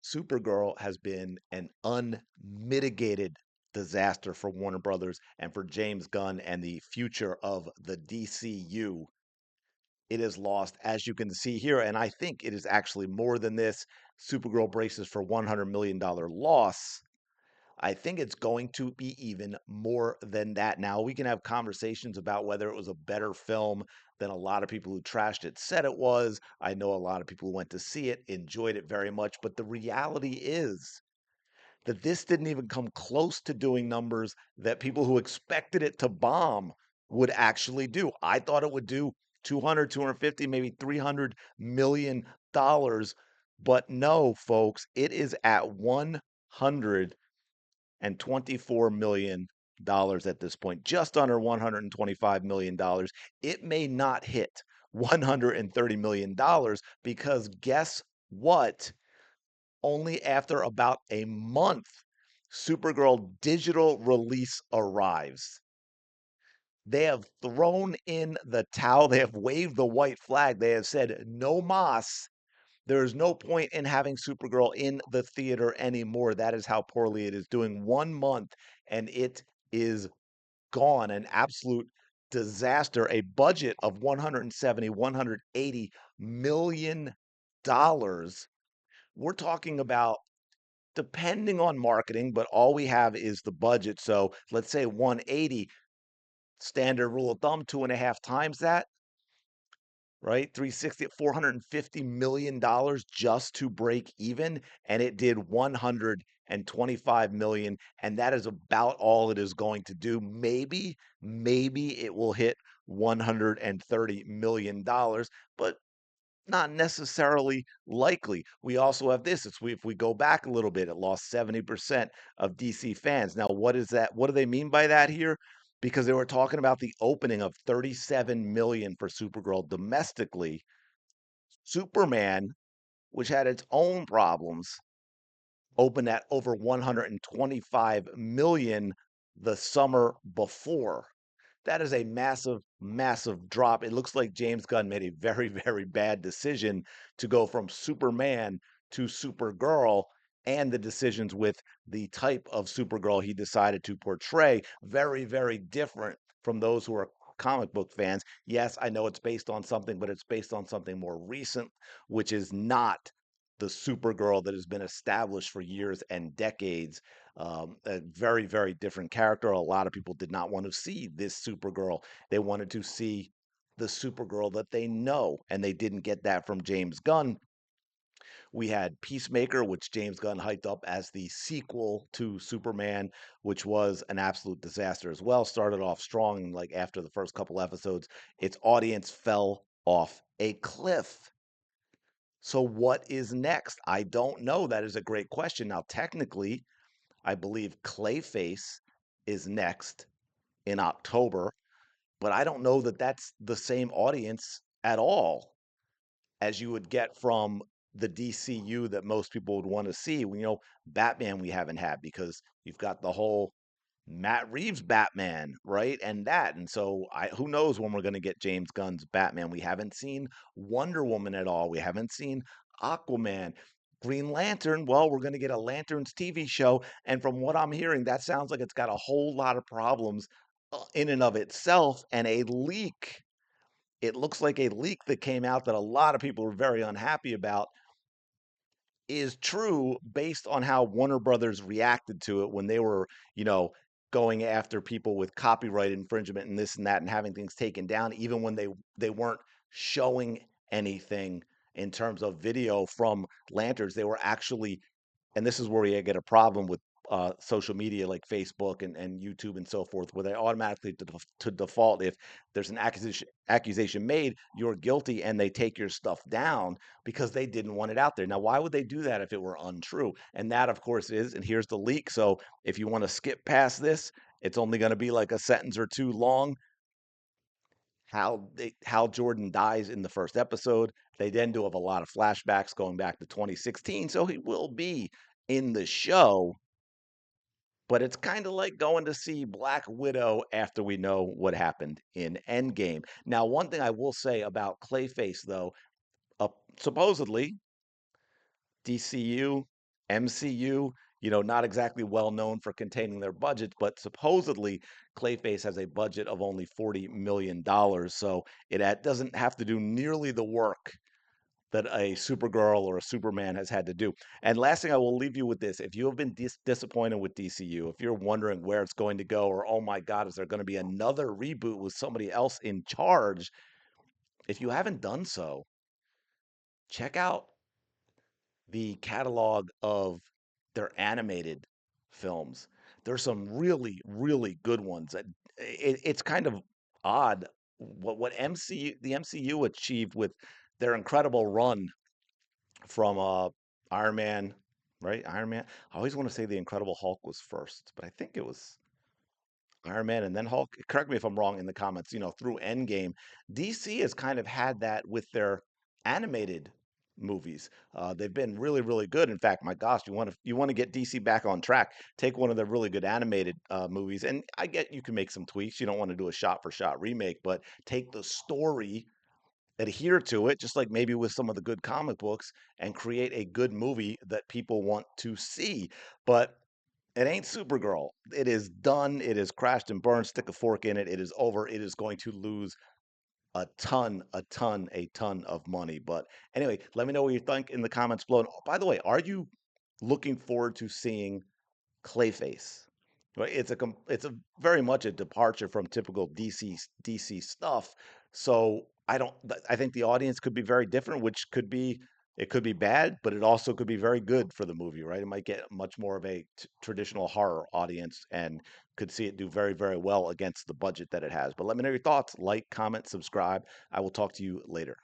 Supergirl has been an unmitigated disaster for Warner Brothers and for James Gunn and the future of the DCU. It is lost, as you can see here, and I think it is actually more than this. Supergirl braces for $100 million loss. I think it's going to be even more than that. Now, we can have conversations about whether it was a better film than a lot of people who trashed it said it was. I know a lot of people who went to see it enjoyed it very much, but the reality is that this didn't even come close to doing numbers that people who expected it to bomb would actually do. I thought it would do 200, 250, maybe $300 million, but no, folks, it is at 124 million dollars at this point, just under 125 million dollars. It may not hit 130 million dollars because guess what? Only after about a month, Supergirl digital release arrives. They have thrown in the towel. They have waved the white flag. They have said, no mas. There is no point in having Supergirl in the theater anymore. That is how poorly it is doing. 1 month and it is gone. An absolute disaster. A budget of 170, $180 million. We're talking about, depending on marketing, but all we have is the budget. So let's say 180, standard rule of thumb, two and a half times that, right? 360 at $450 million just to break even. And it did 125 million. And that is about all it is going to do. Maybe it will hit $130 million, but not necessarily likely. We also have this. If we go back a little bit, it lost 70% of DC fans. Now, what is that? What do they mean by that here? Because they were talking about the opening of 37 million for Supergirl domestically. Superman, which had its own problems, opened at over 125 million the summer before. That is a massive, massive drop. It looks like James Gunn made a very, very bad decision to go from Superman to Supergirl, and the decisions with the type of Supergirl he decided to portray. Very, very different from those who are comic book fans. Yes, I know it's based on something, but it's based on something more recent, which is not the Supergirl that has been established for years and decades. A very, very different character. A lot of people did not want to see this Supergirl. They wanted to see the Supergirl that they know, and they didn't get that from James Gunn. We had Peacemaker, which James Gunn hyped up as the sequel to Superman, which was an absolute disaster as well. Started off strong, like after the first couple episodes, its audience fell off a cliff. So what is next? I don't know. That is a great question. Now, technically, I believe Clayface is next in October, but I don't know that that's the same audience at all as you would get from the DCU that most people would want to see. Batman we haven't had because you've got the whole Matt Reeves Batman, right? And so who knows when we're going to get James Gunn's Batman. We haven't seen Wonder Woman at all. We haven't seen Aquaman. Green Lantern, well, we're going to get a Lanterns TV show, and from what I'm hearing, that sounds like it's got a whole lot of problems in and of itself, and a leak. It looks like a leak that came out that a lot of people are very unhappy about is true based on how Warner Brothers reacted to it when they were, you know, going after people with copyright infringement and this and that and having things taken down, even when they weren't showing anything in terms of video from Lanterns. They were actually, and this is where you get a problem with social media like Facebook and YouTube and so forth, where they automatically to default, if there's an accusation made, you're guilty, and they take your stuff down because they didn't want it out there. Now, why would they do that if it were untrue? And that, of course, is, and here's the leak. So if you want to skip past this, it's only going to be like a sentence or two long. Hal Jordan dies in the first episode. They then do have a lot of flashbacks going back to 2016, so he will be in the show, but it's kind of like going to see Black Widow after we know what happened in Endgame. Now, one thing I will say about Clayface, though, supposedly DCU MCU, not exactly well known for containing their budgets, but supposedly Clayface has a budget of only $40 million, so doesn't have to do nearly the work that a Supergirl or a Superman has had to do. And last thing, I will leave you with this. If you have been disappointed with DCU, if you're wondering where it's going to go, or oh my God, is there going to be another reboot with somebody else in charge? If you haven't done so, check out the catalog of their animated films. There's some really, really good ones. It's kind of odd what the MCU achieved with their incredible run from Iron Man, right? Iron Man. I always want to say the Incredible Hulk was first, but I think it was Iron Man and then Hulk. Correct me if I'm wrong in the comments. Through Endgame, DC has kind of had that with their animated movies. They've been really, really good. In fact, my gosh, you want to get DC back on track? Take one of the really good animated movies, and I get you can make some tweaks. You don't want to do a shot for shot remake, but take the story, adhere to it, just like maybe with some of the good comic books, and create a good movie that people want to see. But it ain't Supergirl. It is done. It is crashed and burned. Stick a fork in it. It is over. It is going to lose a ton of money. But anyway, let me know what you think in the comments below. And by the way, are you looking forward to seeing Clayface? Right? It's a very much a departure from typical DC stuff. So I think the audience could be very different, which it could be bad, but it also could be very good for the movie, right? It might get much more of a traditional horror audience and could see it do very, very well against the budget that it has. But let me know your thoughts. Like, comment, subscribe. I will talk to you later.